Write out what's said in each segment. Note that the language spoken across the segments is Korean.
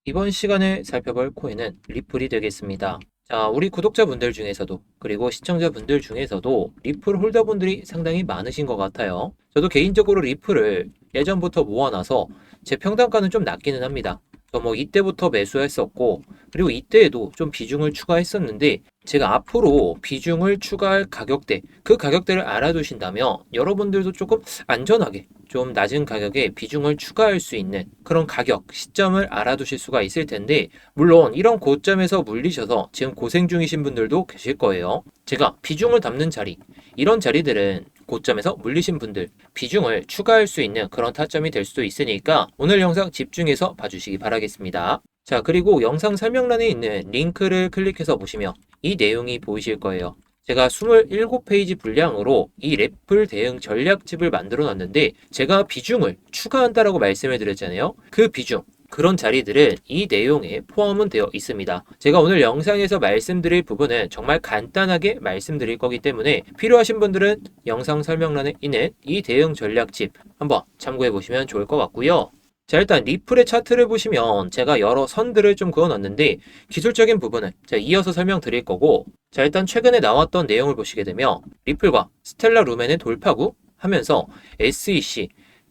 이번 시간에 살펴볼 코인은 리플이 되겠습니다. 자, 우리 구독자분들 중에서도 그리고 시청자분들 중에서도 리플 홀더분들이 상당히 많으신 것 같아요. 저도 개인적으로 리플을 예전부터 모아놔서 제 평단가는 좀 낮기는 합니다. 뭐 이때부터 매수했었고, 그리고 이때에도 좀 비중을 추가했었는데, 제가 앞으로 비중을 추가할 가격대, 그 가격대를 알아두신다면 여러분들도 조금 안전하게 좀 낮은 가격에 비중을 추가할 수 있는 그런 가격, 시점을 알아두실 수가 있을 텐데, 물론 이런 고점에서 물리셔서 지금 고생 중이신 분들도 계실 거예요. 제가 비중을 담는 자리, 이런 자리들은 고점에서 물리신 분들 비중을 추가할 수 있는 그런 타점이 될 수도 있으니까 오늘 영상 집중해서 봐주시기 바라겠습니다. 자, 그리고 영상 설명란에 있는 링크를 클릭해서 보시면 이 내용이 보이실 거예요. 제가 27페이지 분량으로 이 래플 대응 전략집을 만들어 놨는데, 제가 비중을 추가한다라고 말씀을 드렸잖아요. 그 비중, 그런 자리들은 이 내용에 포함은 되어 있습니다. 제가 오늘 영상에서 말씀드릴 부분은 정말 간단하게 말씀드릴 거기 때문에 필요하신 분들은 영상 설명란에 있는 이 대응 전략집 한번 참고해 보시면 좋을 것 같고요. 자, 일단 리플의 차트를 보시면 제가 여러 선들을 좀 그어놨는데, 기술적인 부분은 제가 이어서 설명드릴 거고, 자, 일단 최근에 나왔던 내용을 보시게 되면 리플과 스텔라 루멘의 돌파구 하면서 SEC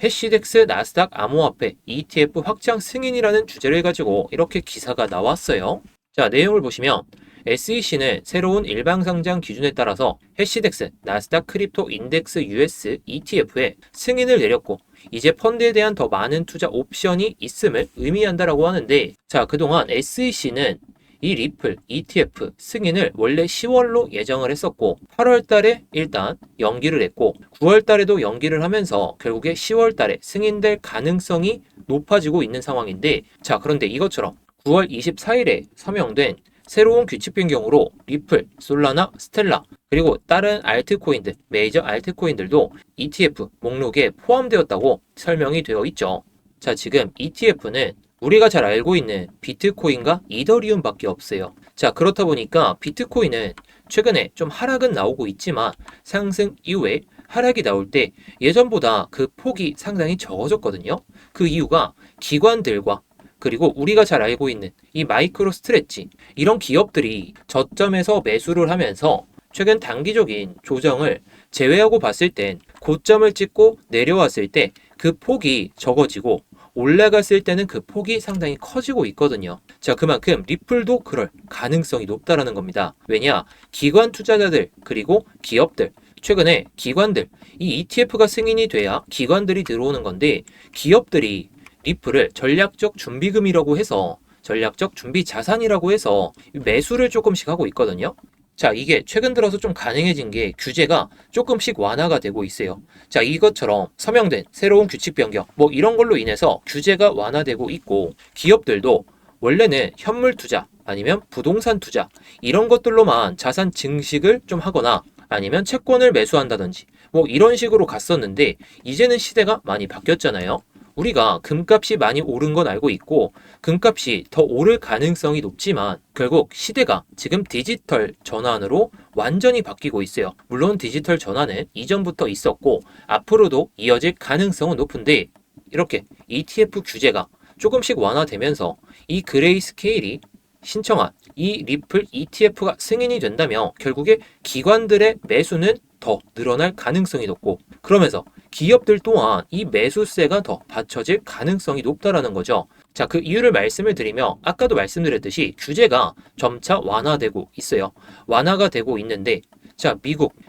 해시덱스 나스닥 암호화폐 ETF 확장 승인이라는 주제를 가지고 이렇게 기사가 나왔어요. 자, 내용을 보시면 SEC는 새로운 일방상장 기준에 따라서 해시덱스 나스닥 크립토 인덱스 US ETF에 승인을 내렸고, 이제 펀드에 대한 더 많은 투자 옵션이 있음을 의미한다라고 하는데, 자, 그동안 SEC는 이 리플 ETF 승인을 원래 10월로 예정을 했었고, 8월 달에 일단 연기를 했고, 9월 달에도 연기를 하면서 결국에 10월 달에 승인될 가능성이 높아지고 있는 상황인데, 자, 그런데 이것처럼 9월 24일에 서명된 새로운 규칙 변경으로 리플, 솔라나, 스텔라, 그리고 다른 알트코인들, 메이저 알트코인들도 ETF 목록에 포함되었다고 설명이 되어 있죠. 자, 지금 ETF는 우리가 잘 알고 있는 비트코인과 이더리움밖에 없어요. 자, 그렇다 보니까 비트코인은 최근에 좀 하락은 나오고 있지만 상승 이후에 하락이 나올 때 예전보다 그 폭이 상당히 적어졌거든요. 그 이유가 기관들과 그리고 우리가 잘 알고 있는 이 마이크로 스트레치, 이런 기업들이 저점에서 매수를 하면서 최근 단기적인 조정을 제외하고 봤을 땐 고점을 찍고 내려왔을 때 그 폭이 적어지고, 올라갔을 때는 그 폭이 상당히 커지고 있거든요. 자, 그만큼 리플도 그럴 가능성이 높다라는 겁니다. 왜냐? 기관 투자자들 그리고 기업들, 최근에 기관들, 이 ETF가 승인이 돼야 기관들이 들어오는 건데, 기업들이 리플을 전략적 준비금이라고 해서, 전략적 준비 자산이라고 해서 매수를 조금씩 하고 있거든요. 자, 이게 최근 들어서 좀 가능해진 게 규제가 조금씩 완화가 되고 있어요. 자, 이것처럼 서명된 새로운 규칙 변경, 뭐 이런 걸로 인해서 규제가 완화되고 있고, 기업들도 원래는 현물 투자 아니면 부동산 투자, 이런 것들로만 자산 증식을 좀 하거나 아니면 채권을 매수한다든지 뭐 이런 식으로 갔었는데, 이제는 시대가 많이 바뀌었잖아요. 우리가 금값이 많이 오른 건 알고 있고, 금값이 더 오를 가능성이 높지만 결국 시대가 지금 디지털 전환으로 완전히 바뀌고 있어요. 물론 디지털 전환은 이전부터 있었고 앞으로도 이어질 가능성은 높은데, 이렇게 ETF 규제가 조금씩 완화되면서 이 그레이 스케일이 신청한 이 리플 ETF가 승인이 된다면 결국에 기관들의 매수는 더 늘어날 가능성이 높고, 그러면서 기업들 또한 이 매수세가 더 받쳐질 가능성이 높다라는 거죠. 자, 그 이유를 말씀을 드리면 아까도 말씀드렸듯이 규제가 점차 완화되고 있어요. 완화가 되고 있는데, 자,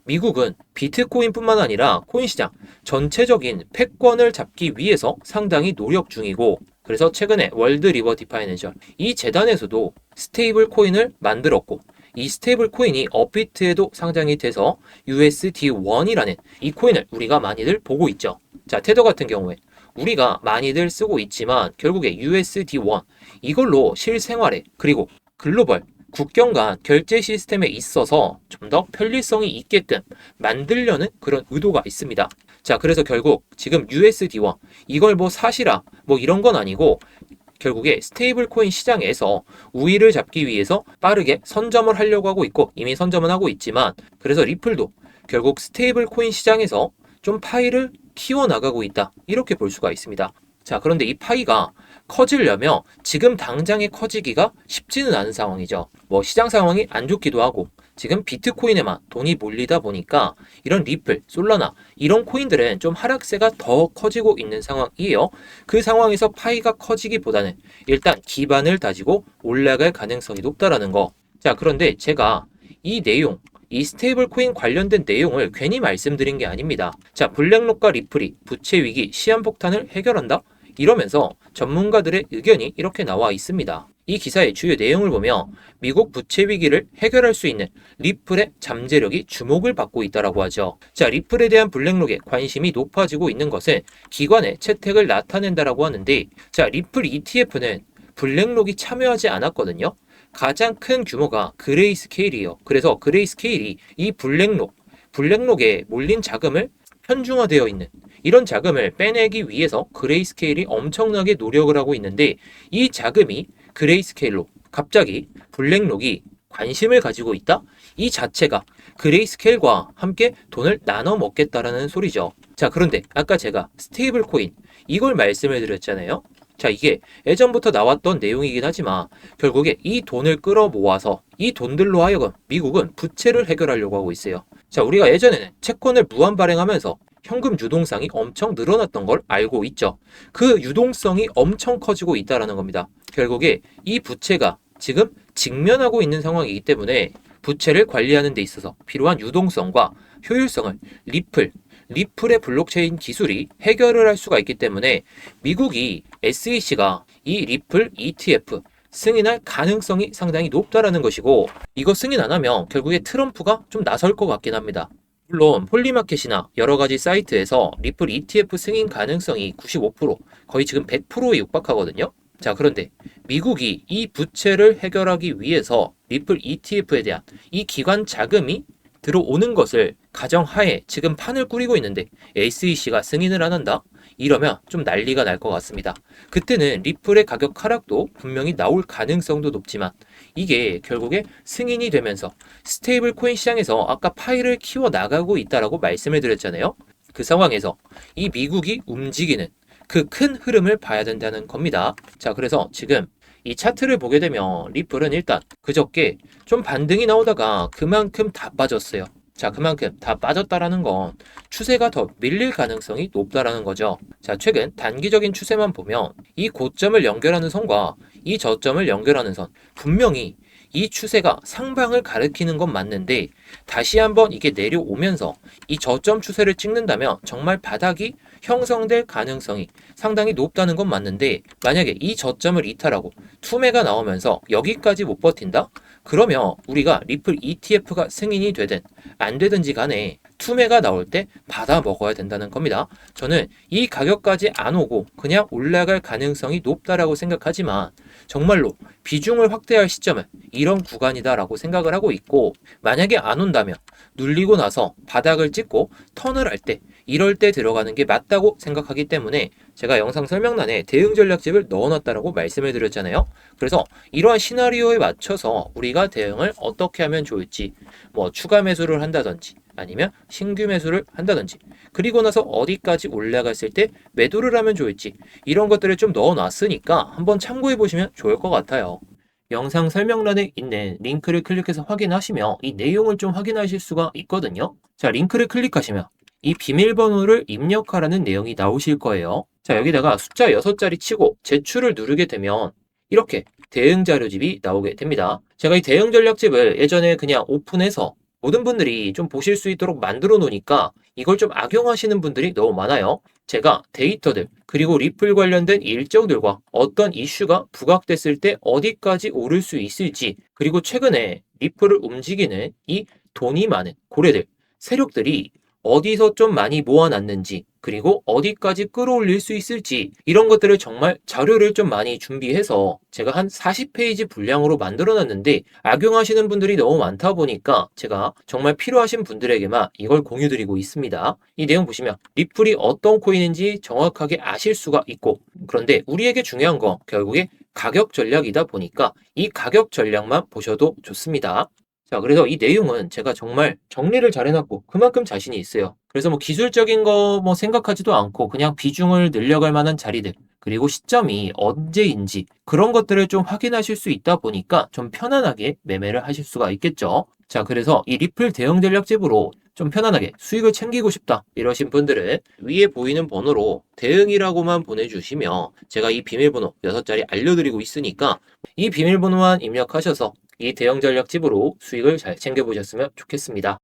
미국은 비트코인뿐만 아니라 코인 시장 전체적인 패권을 잡기 위해서 상당히 노력 중이고, 그래서 최근에 월드 리버티 파이낸셜 이 재단에서도 스테이블 코인을 만들었고, 이 스테이블 코인이 업비트에도 상장이 돼서 USD1이라는 이 코인을 우리가 많이들 보고 있죠. 자, 테더 같은 경우에 우리가 많이들 쓰고 있지만 결국에 USD1 이걸로 실생활에 그리고 글로벌 국경 간 결제 시스템에 있어서 좀 더 편리성이 있게끔 만들려는 그런 의도가 있습니다. 자, 그래서 결국 지금 USD1 이걸 뭐 사시라 뭐 이런 건 아니고, 결국에 스테이블 코인 시장에서 우위를 잡기 위해서 빠르게 선점을 하려고 하고 있고, 이미 선점은 하고 있지만, 그래서 리플도 결국 스테이블 코인 시장에서 좀 파일을 키워나가고 있다, 이렇게 볼 수가 있습니다. 자, 그런데 이 파이가 커지려면 지금 당장에 커지기가 쉽지는 않은 상황이죠. 뭐 시장 상황이 안 좋기도 하고 지금 비트코인에만 돈이 몰리다 보니까 이런 리플, 솔라나 이런 코인들은 좀 하락세가 더 커지고 있는 상황이에요. 그 상황에서 파이가 커지기보다는 일단 기반을 다지고 올라갈 가능성이 높다라는 거. 자, 그런데 제가 이 내용, 이 스테이블 코인 관련된 내용을 괜히 말씀드린 게 아닙니다. 자, 블랙록과 리플이 부채 위기, 시한폭탄을 해결한다? 이러면서 전문가들의 의견이 이렇게 나와 있습니다. 이 기사의 주요 내용을 보면 미국 부채 위기를 해결할 수 있는 리플의 잠재력이 주목을 받고 있다고 하죠. 자, 리플에 대한 블랙록에 관심이 높아지고 있는 것은 기관의 채택을 나타낸다라고 하는데, 자, 리플 ETF는 블랙록이 참여하지 않았거든요. 가장 큰 규모가 그레이스케일이에요. 그래서 그레이스케일이 이 블랙록에 몰린 자금을 편중화되어 있는 이런 자금을 빼내기 위해서 그레이스케일이 엄청나게 노력을 하고 있는데, 이 자금이 그레이스케일로 갑자기 블랙록이 관심을 가지고 있다? 이 자체가 그레이스케일과 함께 돈을 나눠 먹겠다라는 소리죠. 자, 그런데 아까 제가 스테이블 코인 이걸 말씀을 드렸잖아요. 자, 이게 예전부터 나왔던 내용이긴 하지만 결국에 이 돈을 끌어모아서 이 돈들로 하여금 미국은 부채를 해결하려고 하고 있어요. 자, 우리가 예전에는 채권을 무한 발행하면서 현금 유동성이 엄청 늘어났던 걸 알고 있죠. 그 유동성이 엄청 커지고 있다는 겁니다. 결국에 이 부채가 지금 직면하고 있는 상황이기 때문에 부채를 관리하는 데 있어서 필요한 유동성과 효율성을 리플의 블록체인 기술이 해결을 할 수가 있기 때문에 미국이 SEC가 이 리플 ETF 승인할 가능성이 상당히 높다라는 것이고, 이거 승인 안 하면 결국에 트럼프가 좀 나설 것 같긴 합니다. 물론 폴리마켓이나 여러 가지 사이트에서 리플 ETF 승인 가능성이 95%, 거의 지금 100%에 육박하거든요. 자, 그런데 미국이 이 부채를 해결하기 위해서 리플 ETF에 대한 이 기관 자금이 들어오는 것을 가정하에 지금 판을 꾸리고 있는데 SEC가 승인을 안 한다? 이러면 좀 난리가 날 것 같습니다. 그때는 리플의 가격 하락도 분명히 나올 가능성도 높지만 이게 결국에 승인이 되면서 스테이블 코인 시장에서 아까 파이를 키워 나가고 있다라고 말씀을 드렸잖아요. 그 상황에서 이 미국이 움직이는 그 큰 흐름을 봐야 된다는 겁니다. 자, 그래서 지금 이 차트를 보게 되면 리플은 일단 그저께 좀 반등이 나오다가 그만큼 다 빠졌어요. 자, 그만큼 다 빠졌다라는 건 추세가 더 밀릴 가능성이 높다라는 거죠. 자, 최근 단기적인 추세만 보면 이 고점을 연결하는 선과 이 저점을 연결하는 선, 분명히 이 추세가 상방을 가리키는 건 맞는데 다시 한번 이게 내려오면서 이 저점 추세를 찍는다면 정말 바닥이 형성될 가능성이 상당히 높다는 건 맞는데, 만약에 이 저점을 이탈하고 투매가 나오면서 여기까지 못 버틴다? 그러면 우리가 리플 ETF가 승인이 되든 안 되든지 간에 투매가 나올 때 받아 먹어야 된다는 겁니다. 저는 이 가격까지 안 오고 그냥 올라갈 가능성이 높다라고 생각하지만 정말로 비중을 확대할 시점은 이런 구간이다라고 생각을 하고 있고, 만약에 안 온다면 눌리고 나서 바닥을 찍고 턴을 할 때, 이럴 때 들어가는 게 맞다고 생각하기 때문에 제가 영상 설명란에 대응 전략집을 넣어놨다라고 말씀을 드렸잖아요. 그래서 이러한 시나리오에 맞춰서 우리가 대응을 어떻게 하면 좋을지, 뭐 추가 매수를 한다든지 아니면 신규 매수를 한다든지, 그리고 나서 어디까지 올라갔을 때 매도를 하면 좋을지, 이런 것들을 좀 넣어놨으니까 한번 참고해 보시면 좋을 것 같아요. 영상 설명란에 있는 링크를 클릭해서 확인하시면 이 내용을 좀 확인하실 수가 있거든요. 자, 링크를 클릭하시면 이 비밀번호를 입력하라는 내용이 나오실 거예요. 자, 여기다가 숫자 6자리 치고 제출을 누르게 되면 이렇게 대응 자료집이 나오게 됩니다. 제가 이 대응 전략집을 예전에 그냥 오픈해서 모든 분들이 좀 보실 수 있도록 만들어 놓으니까 이걸 좀 악용하시는 분들이 너무 많아요. 제가 데이터들 그리고 리플 관련된 일정들과 어떤 이슈가 부각됐을 때 어디까지 오를 수 있을지, 그리고 최근에 리플을 움직이는 이 돈이 많은 고래들, 세력들이 어디서 좀 많이 모아놨는지, 그리고 어디까지 끌어올릴 수 있을지, 이런 것들을 정말 자료를 좀 많이 준비해서 제가 한 40페이지 분량으로 만들어놨는데 악용하시는 분들이 너무 많다 보니까 제가 정말 필요하신 분들에게만 이걸 공유드리고 있습니다. 이 내용 보시면 리플이 어떤 코인인지 정확하게 아실 수가 있고, 그런데 우리에게 중요한 건 결국에 가격 전략이다 보니까 이 가격 전략만 보셔도 좋습니다. 자, 그래서 이 내용은 제가 정말 정리를 잘 해놨고 그만큼 자신이 있어요. 그래서 뭐 기술적인 거 뭐 생각하지도 않고 그냥 비중을 늘려갈 만한 자리들, 그리고 시점이 언제인지 그런 것들을 좀 확인하실 수 있다 보니까 좀 편안하게 매매를 하실 수가 있겠죠. 자, 그래서 이 리플 대형 전략집으로 좀 편안하게 수익을 챙기고 싶다 이러신 분들은 위에 보이는 번호로 대응이라고만 보내주시면 제가 이 비밀번호 6자리 알려드리고 있으니까 이 비밀번호만 입력하셔서 이 대형 전략집으로 수익을 잘 챙겨보셨으면 좋겠습니다.